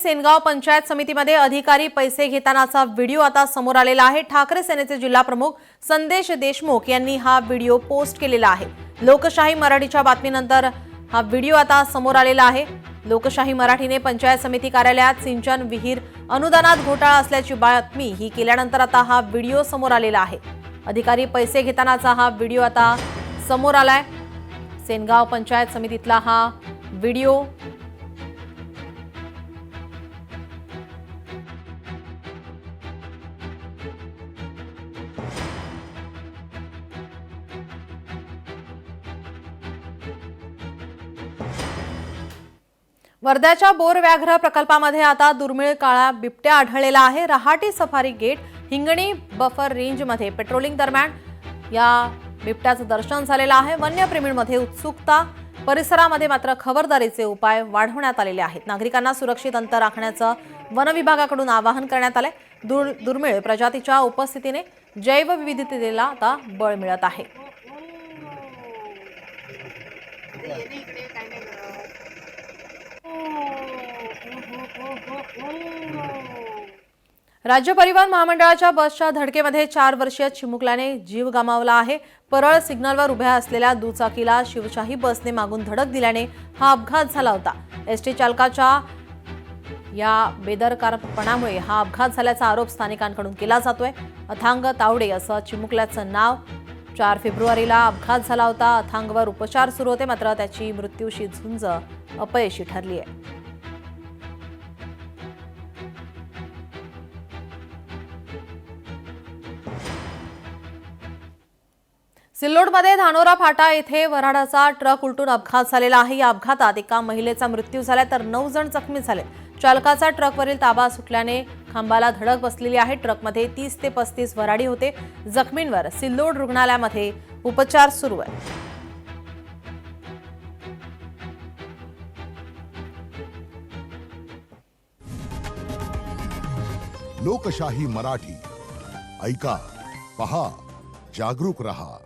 सेनगाव पंचायत समितीमध्ये अधिकारी पैसे घेतानाचा व्हिडिओ आता समोर आलेला आहे। ठाकरे सेनेचे जिल्हा प्रमुख संदेश देशमुख यांनी हा व्हिडिओ पोस्ट केलेला आहे। लोकशाही मराठीच्या बातमीनंतर हा व्हिडिओ आता समोर आलेला आहे। लोकशाही मराठीने पंचायत समिती कार्यालयात सिंचन विहीर अनुदानात घोटाळा असल्याची बातमी ही केल्यानंतर आता हा व्हिडिओ समोर आलेला आहे। अधिकारी पैसे घेतानाचा हा व्हिडिओ आता समोर आलाय। सेनगाव पंचायत समितीतला हा व्हिडिओ वर्ध्याच्या बोर व्याघ्र प्रकल्पामध्ये आता दुर्मिळ काळा बिबट्या आढळलेला आहे। Rahati safari gate Hingani buffer रेंजमध्ये पेट्रोलिंग दरम्यान या बिबट्याचं दर्शन झालेलं आहे। वन्यप्रेमींमध्ये उत्सुकता, परिसरामध्ये मात्र खबरदारीचे उपाय वाढवण्यात आलेले आहेत। नागरिकांना सुरक्षित अंतर राखण्याचं वन विभागाकडून आवाहन करण्यात आले। दुर्मिळ प्रजातीच्या उपस्थितीने जैवविविधतेला आता बळ मिळत आहे। राज्य परिवहन महामंडळाच्या बसच्या धडकेमध्ये 4 वर्षीय चिमुकल्याने जीव गमावला आहे। परळ सिग्नलवर उभ्या असलेल्या दुचाकीला शिवशाही बसने मागून धडक दिल्याने हा अपघात झाला होता। एसटी चालकाच्या या बेदरकारपणामुळे हा अपघात झाल्याचा आरोप स्थानिकांकडून केला जातोय। अथांग तावडे असं चिमुकल्याचं नाव। 4 फेब्रुवारीला अपघात झाला होता। अथांगवर उपचार सुरू होते, मात्र त्याची मृत्यूशी झुंज अपयशी ठरली आहे। सिल्लोडमध्ये धानोरा फाटा येथे वऱ्हाडाचा ट्रक उलटून अपघात झालेला आहे। या अपघातात एका महिलेचा मृत्यू झाला तर 9 जण जखमी झाले। चालकाचा ट्रकवरील ताबा सुटल्याने खांबाला धडक बसलेली आहे। ट्रकमध्ये 30 ते 35 वऱ्हाडी होते। जखमींवर सिल्लोड रुग्णालयामध्ये उपचार सुरू आहे। लोकशाही मराठी ऐका, पहा, जागरूक रहा।